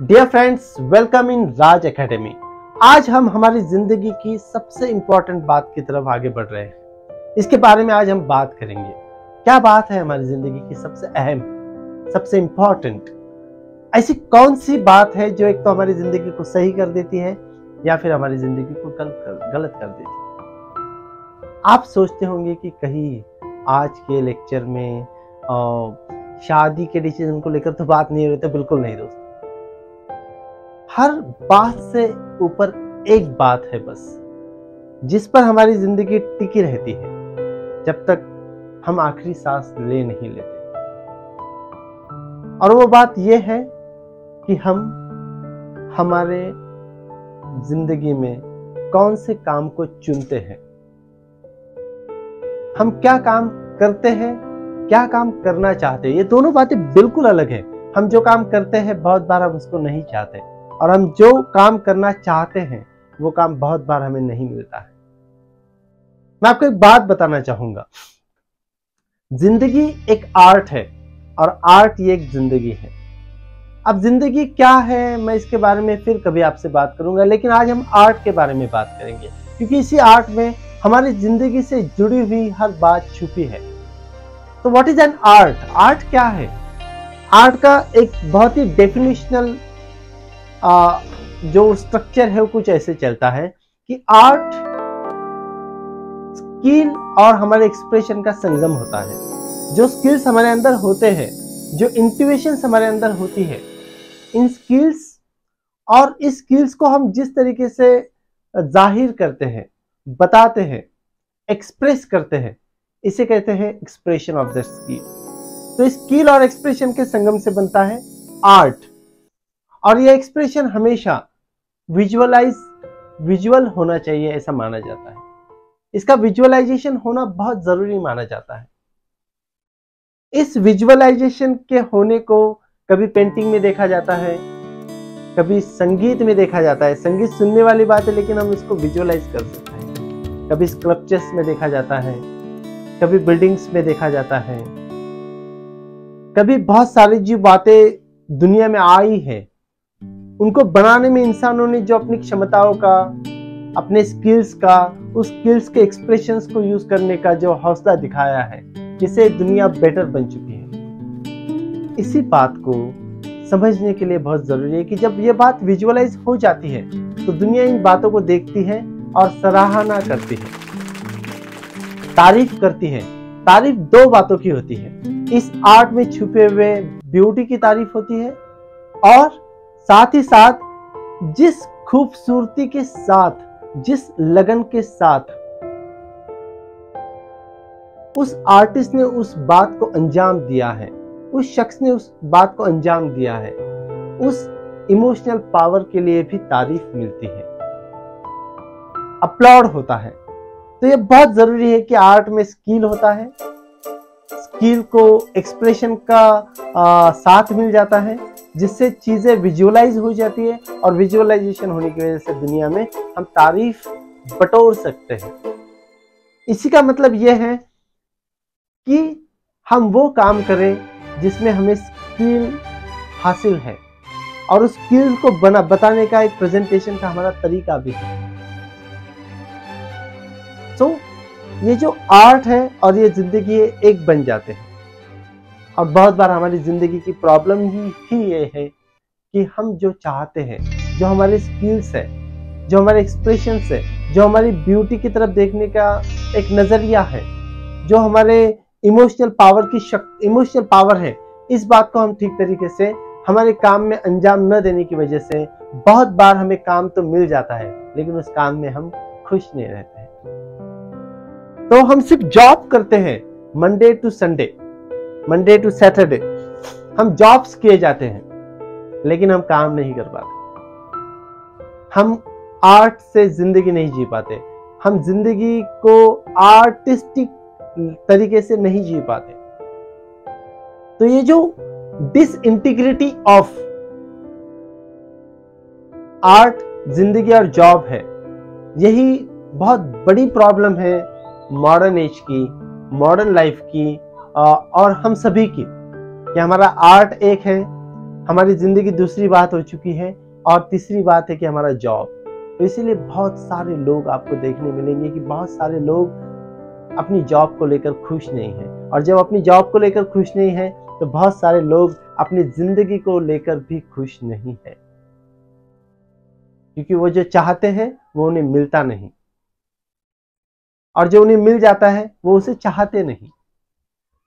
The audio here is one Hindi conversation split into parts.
Dear friends, welcome in Raj academy. आज हम हमारी जिंदगी की सबसे इंपॉर्टेंट बात की तरफ आगे बढ़ रहे हैं। इसके बारे में आज हम बात करेंगे। क्या बात है हमारी जिंदगी की सबसे अहम, सबसे इंपॉर्टेंट? ऐसी कौन सी बात है जो एक तो हमारी जिंदगी को सही कर देती है या फिर हमारी जिंदगी को गलत कर देती है? आप सोचते होंगे कि कहीं आज के लेक्चर में शादी के डिसीजन को लेकर तो बात नहीं हो रही। तो बिल्कुल नहीं दोस्तों, हर बात से ऊपर एक बात है बस, जिस पर हमारी जिंदगी टिकी रहती है जब तक हम आखिरी सांस ले नहीं लेते। और वो बात यह है कि हम हमारे जिंदगी में कौन से काम को चुनते हैं, हम क्या काम करते हैं, क्या काम करना चाहते हैं। ये दोनों बातें बिल्कुल अलग है। हम जो काम करते हैं बहुत बार हम उसको नहीं चाहते, और हम जो काम करना चाहते हैं वो काम बहुत बार हमें नहीं मिलता है। मैं आपको एक बात बताना चाहूंगा। जिंदगी एक आर्ट है और आर्ट ये एक जिंदगी है। अब जिंदगी क्या है मैं इसके बारे में फिर कभी आपसे बात करूंगा, लेकिन आज हम आर्ट के बारे में बात करेंगे, क्योंकि इसी आर्ट में हमारी जिंदगी से जुड़ी हुई हर बात छुपी है। तो what is an art? Art क्या है? आर्ट का एक बहुत ही डेफिनेशनल जो स्ट्रक्चर है वो कुछ ऐसे चलता है कि आर्ट स्किल और हमारे एक्सप्रेशन का संगम होता है। जो स्किल्स हमारे अंदर होते हैं, जो इंट्यूशन हमारे अंदर होती है, इन स्किल्स और इस स्किल्स को हम जिस तरीके से जाहिर करते हैं, बताते हैं, एक्सप्रेस करते हैं, इसे कहते हैं एक्सप्रेशन ऑफ द स्किल। तो स्किल और एक्सप्रेशन के संगम से बनता है आर्ट। और यह एक्सप्रेशन हमेशा विजुअल होना चाहिए, ऐसा माना जाता है। इसका विजुअलाइजेशन होना बहुत जरूरी माना जाता है। इस विजुअलाइजेशन के होने को कभी पेंटिंग में देखा जाता है, कभी संगीत में देखा जाता है। संगीत सुनने वाली बात है, लेकिन हम इसको विजुअलाइज कर सकते हैं। कभी स्कल्पचर्स में देखा जाता है, कभी बिल्डिंग्स में देखा जाता है, कभी बहुत सारी जो बातें दुनिया में आई है उनको बनाने में इंसानों ने जो अपनी क्षमताओं का, अपने स्किल्स का, उस स्किल्स के एक्सप्रेशंस को यूज करने का जो हौसला दिखाया है, जिससे दुनिया बेटर बन चुकी है। इसी बात को समझने के लिए बहुत जरूरी है कि जब ये बात विजुअलाइज हो जाती है तो दुनिया इन बातों को देखती है और सराहना करती है, तारीफ करती है। तारीफ दो बातों की होती है। इस आर्ट में छुपे हुए ब्यूटी की तारीफ होती है, और साथ ही साथ जिस खूबसूरती के साथ, जिस लगन के साथ उस आर्टिस्ट ने उस बात को अंजाम दिया है, उस शख्स ने उस बात को अंजाम दिया है, उस इमोशनल पावर के लिए भी तारीफ मिलती है, अपलॉड होता है। तो ये बहुत जरूरी है कि आर्ट में स्किल होता है, स्किल को एक्सप्रेशन का साथ मिल जाता है, जिससे चीजें विजुअलाइज हो जाती है, और विजुअलाइजेशन होने की वजह से दुनिया में हम तारीफ बटोर सकते हैं। इसी का मतलब यह है कि हम वो काम करें जिसमें हमें स्किल हासिल है, और उस स्किल को बताने का एक प्रेजेंटेशन का हमारा तरीका भी है। तो ये जो आर्ट है और ये जिंदगी एक बन जाते हैं। और बहुत बार हमारी जिंदगी की प्रॉब्लम ही ये है कि हम जो चाहते हैं, जो हमारे स्किल्स है, जो हमारे एक्सप्रेशंस है, जो हमारी ब्यूटी की तरफ देखने का एक नजरिया है, जो हमारे इमोशनल पावर है, इस बात को हम ठीक तरीके से हमारे काम में अंजाम न देने की वजह से बहुत बार हमें काम तो मिल जाता है, लेकिन उस काम में हम खुश नहीं रहते हैं। तो हम सिर्फ जॉब करते हैं, Monday to Sunday, Monday to Saturday हम जॉब्स किए जाते हैं, लेकिन हम काम नहीं कर पाते। हम आर्ट से जिंदगी नहीं जी पाते, हम जिंदगी को आर्टिस्टिक तरीके से नहीं जी पाते। तो ये जो डिसइंटीग्रिटी ऑफ आर्ट, जिंदगी और जॉब है, यही बहुत बड़ी प्रॉब्लम है मॉडर्न एज की, मॉडर्न लाइफ की, और हम सभी की। कि हमारा आर्ट एक है, हमारी जिंदगी दूसरी बात हो चुकी है, और तीसरी बात है कि हमारा जॉब। तो इसीलिए बहुत सारे लोग आपको देखने मिलेंगे कि बहुत सारे लोग अपनी जॉब को लेकर खुश नहीं हैं, और जब अपनी जॉब को लेकर खुश नहीं है तो बहुत सारे लोग अपनी जिंदगी को लेकर भी खुश नहीं है, क्योंकि वो जो चाहते हैं वो उन्हें मिलता नहीं, और जो उन्हें मिल जाता है वो उसे चाहते नहीं।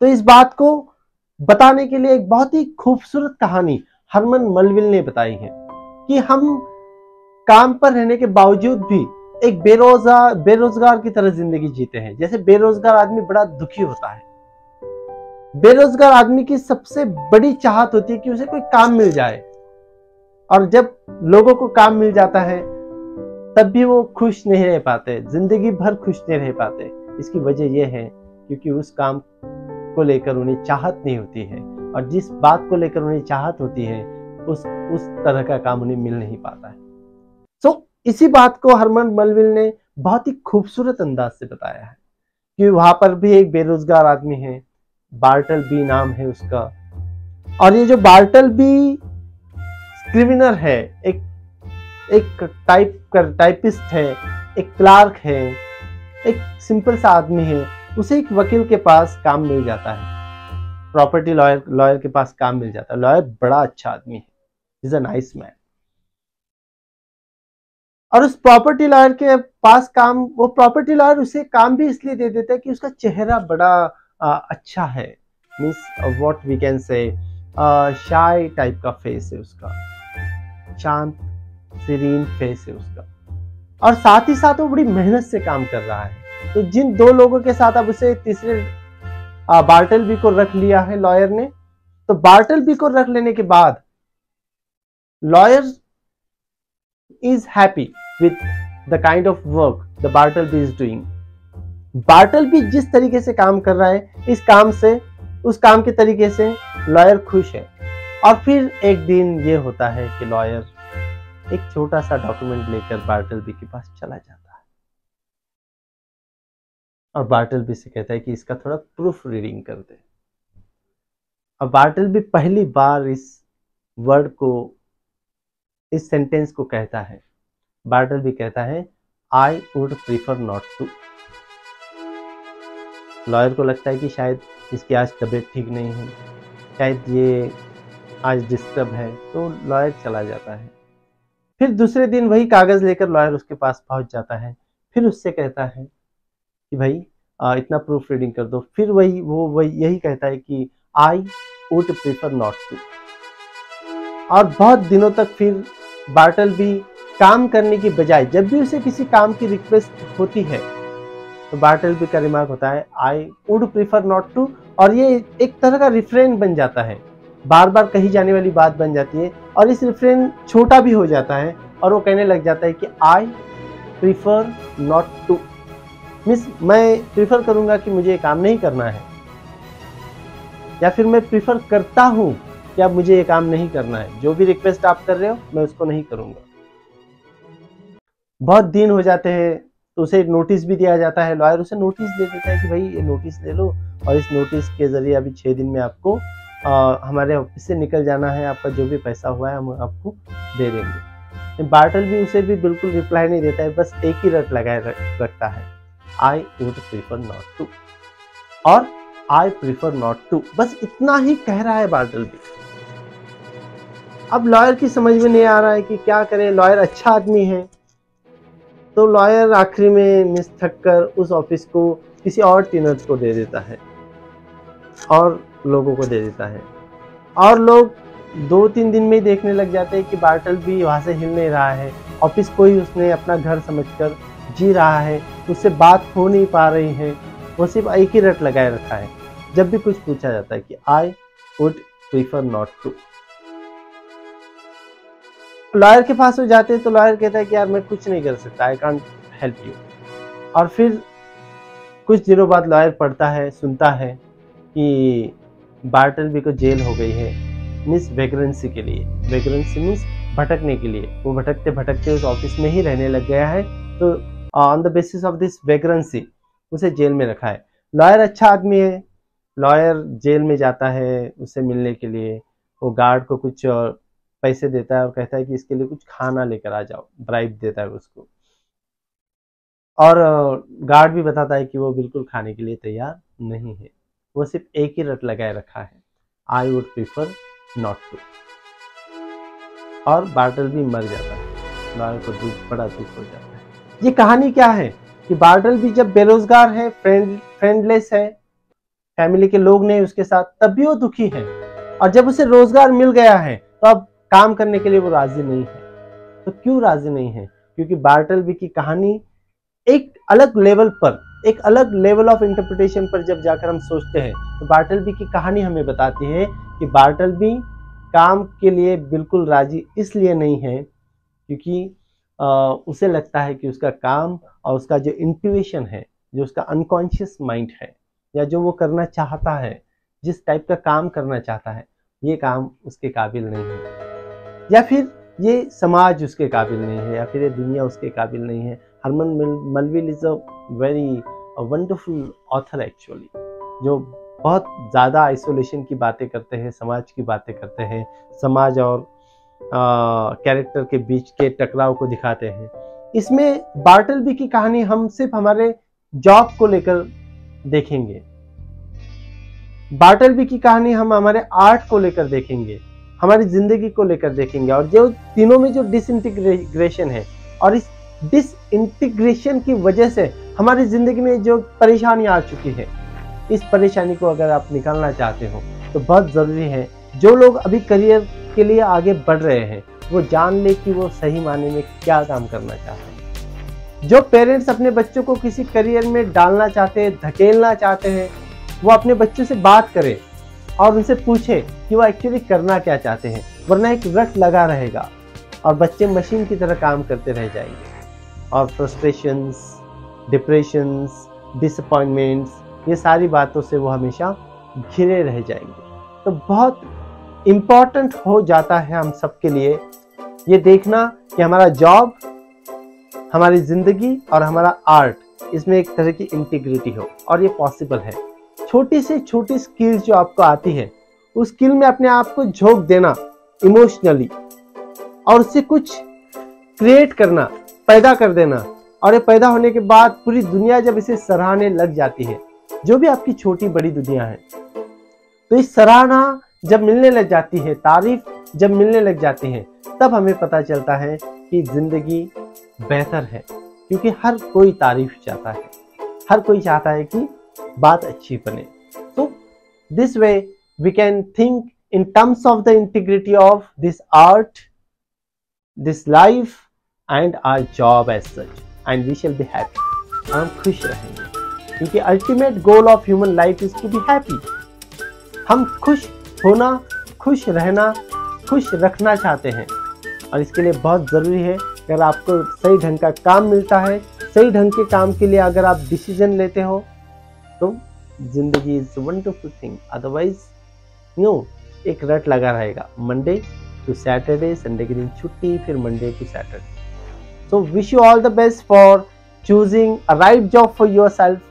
तो इस बात को बताने के लिए एक बहुत ही खूबसूरत कहानी हरमन मलविल ने बताई है कि हम काम पर रहने के बावजूद भी एक बेरोजगार की तरह जिंदगी जीते हैं। जैसे बेरोजगार आदमी बड़ा दुखी होता है। बेरोजगार आदमी की सबसे बड़ी चाहत होती है कि उसे कोई काम मिल जाए, और जब लोगों को काम मिल जाता है तब भी वो खुश नहीं रह पाते, जिंदगी भर खुश नहीं रह पाते। इसकी वजह यह है क्योंकि उस काम को लेकर उन्हें चाहत नहीं होती है, और जिस बात को लेकर उन्हें चाहत होती है उस तरह का काम उन्हें मिल नहीं पाता है। तो इसी बात को हरमन मलविल ने बहुत ही खूबसूरत अंदाज से बताया है कि वहां पर भी एक बेरोजगार आदमी है, बार्टल बी नाम है उसका, और ये जो बार्टल बी स्क्रिविनर है, एक टाइपिस्ट है, एक क्लार्क है, एक सिंपल सा आदमी है, उसे एक वकील के पास काम मिल जाता है, प्रॉपर्टी लॉयर के पास काम मिल जाता है। लॉयर बड़ा अच्छा आदमी है, इज अ नाइस मैन, और उस प्रॉपर्टी लॉयर के पास काम, वो प्रॉपर्टी लॉयर उसे काम भी इसलिए दे देता है कि उसका चेहरा बड़ा अच्छा है, means what we can say shy type का फेस है उसका, शांत सीरीन फेस है उसका, और साथ ही साथ वो बड़ी मेहनत से काम कर रहा है। तो जिन दो लोगों के साथ अब उसे तीसरे बार्टल बी को रख लिया है लॉयर ने, तो बार्टल बी को रख लेने के बाद lawyer is happy with the kind of work the Bartleby is doing. Bartleby जिस तरीके से काम कर रहा है, इस काम से, उस काम के तरीके से लॉयर खुश है। और फिर एक दिन ये होता है कि लॉयर एक छोटा सा डॉक्यूमेंट लेकर बार्टलबी के पास चला जाता है, और बार्टलबी से कहता है कि इसका थोड़ा प्रूफ रीडिंग कर दे। और बार्टलबी पहली बार इस वर्ड को, इस सेंटेंस को कहता है। बार्टलबी कहता है, I would prefer not to. Lawyer को लगता है कि शायद इसकी आज तबीयत ठीक नहीं है, शायद ये आज डिस्टर्ब है, तो लॉयर चला जाता है। फिर दूसरे दिन वही कागज लेकर लॉयर उसके पास पहुंच जाता है, फिर उससे कहता है कि भाई इतना प्रूफ रीडिंग कर दो। फिर वही यही कहता है कि I would prefer not to. और बहुत दिनों तक फिर बार्टलबी काम करने की बजाय, जब भी उसे किसी काम की रिक्वेस्ट होती है तो बार्टलबी का रिमार्क होता है I would prefer not to, और ये एक तरह का रिफ्रेन बन जाता है, बार बार कही जाने वाली बात बन जाती है, और इस रिफ्रेन छोटा भी हो जाता है, और वो कहने लग जाता है कि I prefer not to, means मैं प्रीफर करूंगा कि मुझे ये काम नहीं करना है, या फिर मैं प्रीफर करता हूं कि अब मुझे ये काम नहीं करना है, जो भी रिक्वेस्ट आप कर रहे हो मैं उसको नहीं करूंगा। बहुत दिन हो जाते हैं तो उसे नोटिस भी दिया जाता है, लॉयर उसे नोटिस दे देता है कि भाई ये नोटिस ले लो, और इस नोटिस के जरिए अभी 6 दिन में आपको हमारे ऑफिस से निकल जाना है, आपका जो भी पैसा हुआ है हम आपको दे देंगे। बार्टलबी उसे भी बिल्कुल रिप्लाई नहीं देता है, बस एक ही रट लगाए रखता है, I would prefer not to, और आई प्रीफर नॉट टू, बस इतना ही कह रहा है बार्टलबी। अब लॉयर की समझ में नहीं आ रहा है कि क्या करे, लॉयर अच्छा आदमी है। तो लॉयर आखिरी में मिस थक कर उस ऑफिस को किसी और टीनर्स को दे देता है, और लोगों को दे देता है, और लोग 2-3 दिन में ही देखने लग जाते हैं कि बार्टलबी वहां से हिल नहीं रहा है, ऑफिस को ही उसने अपना घर समझकर जी रहा है, उससे बात हो नहीं पा रही है, वो सिर्फ एक ही रट लगाए रखा है। जब भी कुछ पूछा जाता है कि I would prefer not to, lawyer के पास हो जाते हैं तो लॉयर कहता है कि यार मैं कुछ नहीं कर सकता, आई कांट हेल्प यू। और फिर कुछ दिनों बाद लॉयर पढ़ता है, सुनता है कि बार्टलबी को जेल हो गई है, मिस वेग्रेंसी के लिए। वेग्रेंसी मीन्स भटकने के लिए, वो भटकते भटकते उस ऑफिस में ही रहने लग गया है, तो on the basis of this vagrancy उसे जेल में रखा है। लॉयर अच्छा आदमी है, लॉयर जेल में जाता है उससे मिलने के लिए, वो गार्ड को कुछ पैसे देता है और कहता है कि इसके लिए कुछ खाना लेकर आ जाओ, ब्राइब देता है उसको। और गार्ड भी बताता है कि वो बिल्कुल खाने के लिए तैयार नहीं है, वो सिर्फ एक ही रट लगाए रखा है, I would prefer not to. और बार्टलबी मर जाता है, लॉयर को बड़ा दुख हो जाता है। ये कहानी क्या है कि बार्टलबी जब बेरोजगार है, फ्रेंडलेस है, फैमिली के लोग नहीं उसके साथ, तब भी वो दुखी है। और जब उसे रोजगार मिल गया है तो अब काम करने के लिए वो राजी नहीं है। तो क्यों राजी नहीं है? क्योंकि बार्टलबी की कहानी एक अलग लेवल पर, एक अलग लेवल ऑफ इंटरप्रिटेशन पर जब जाकर हम सोचते हैं तो बार्टलबी की कहानी हमें बताती है कि बार्टलबी काम के लिए बिल्कुल राजी इसलिए नहीं है क्योंकि उसे लगता है कि उसका काम और उसका जो इंट्यूशन है, जो उसका अनकॉन्शियस माइंड है, या जो वो करना चाहता है, जिस टाइप का काम करना चाहता है, ये काम उसके काबिल नहीं है, या फिर ये समाज उसके काबिल नहीं है, या फिर ये दुनिया उसके काबिल नहीं है। Herman Melville is a very wonderful author actually, जो बहुत ज़्यादा आइसोलेशन की बातें करते हैं, समाज की बातें करते हैं, समाज और कैरेक्टर के बीच के टकराव को दिखाते हैं। इसमें बार्टलबी की कहानी हम सिर्फ हमारे जॉब को लेकर देखेंगे, बार्टलबी की कहानी हम हमारे आर्ट को लेकर देखेंगे, हमारी जिंदगी को लेकर देखेंगे, और जो तीनों में जो डिसइंटीग्रेशन है, और इस डिसइंटीग्रेशन की वजह से हमारी जिंदगी में जो परेशानी आ चुकी है, इस परेशानी को अगर आप निकालना चाहते हो तो बहुत जरूरी है जो लोग अभी करियर के लिए आगे बढ़ रहे हैं वो जान ले कि वो सही मायने में क्या काम करना चाहते हैं। जो पेरेंट्स अपने बच्चों को किसी करियर में डालना चाहते हैं, धकेलना चाहते हैं, वो अपने बच्चों से बात करें और उनसे पूछे कि वो एक्चुअली करना क्या चाहते हैं, वरना एक रट लगा रहेगा और बच्चे मशीन की तरह काम करते रह जाएंगे और फ्रस्ट्रेशंस, डिप्रेशंस, डिसअपॉइंटमेंट्स, ये सारी बातों से वो हमेशा घिरे रह जाएंगे। तो बहुत इम्पॉर्टेंट हो जाता है हम सबके लिए ये देखना कि हमारा जॉब, हमारी जिंदगी और हमारा आर्ट, इसमें एक तरह की इंटीग्रिटी हो, और ये पॉसिबल है। छोटी से छोटी स्किल्स जो आपको आती है, उस स्किल में अपने आप को झोंक देना इमोशनली, और उससे कुछ क्रिएट करना, पैदा कर देना, और ये पैदा होने के बाद पूरी दुनिया जब इसे सराहने लग जाती है, जो भी आपकी छोटी बड़ी दुनिया है, तो इस सराहना जब मिलने लग जाती है, तारीफ जब मिलने लग जाती है, तब हमें पता चलता है कि जिंदगी बेहतर है, क्योंकि हर कोई तारीफ चाहता है, हर कोई चाहता है कि बात अच्छी बने। तो this way we can think in terms of the integrity of this art, this life and our job as such, and we shall be happy. हम खुश रहेंगे, क्योंकि ultimate goal of human life is to be happy. हम खुश होना, खुश रहना, खुश रखना चाहते हैं, और इसके लिए बहुत ज़रूरी है कि अगर आपको सही ढंग का काम मिलता है, सही ढंग के काम के लिए अगर आप डिसीजन लेते हो, तो जिंदगी इज वंडरफुल थिंग। अदरवाइज एक रट लगा रहेगा, मंडे टू सैटरडे, संडे के दिन छुट्टी, फिर Monday to Saturday. So wish you all the best for choosing a right job for yourself.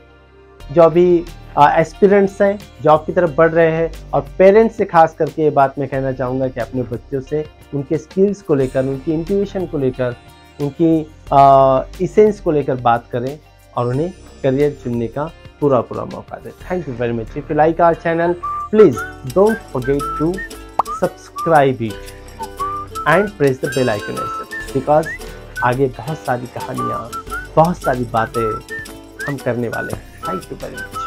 जो भी एस्पिरेंट्स हैं, जॉब की तरफ बढ़ रहे हैं, और पेरेंट्स से खास करके ये बात मैं कहना चाहूँगा कि अपने बच्चों से उनके स्किल्स को लेकर, उनकी इंट्यूशन को लेकर, उनकी इसेंस को लेकर बात करें और उन्हें करियर चुनने का पूरा मौका दें। Thank you very much. If you like our channel, please don't forget to subscribe it and press the bell icon, because आगे बहुत सारी कहानियाँ, बहुत सारी बातें हम करने वाले हैं। Thank you very much.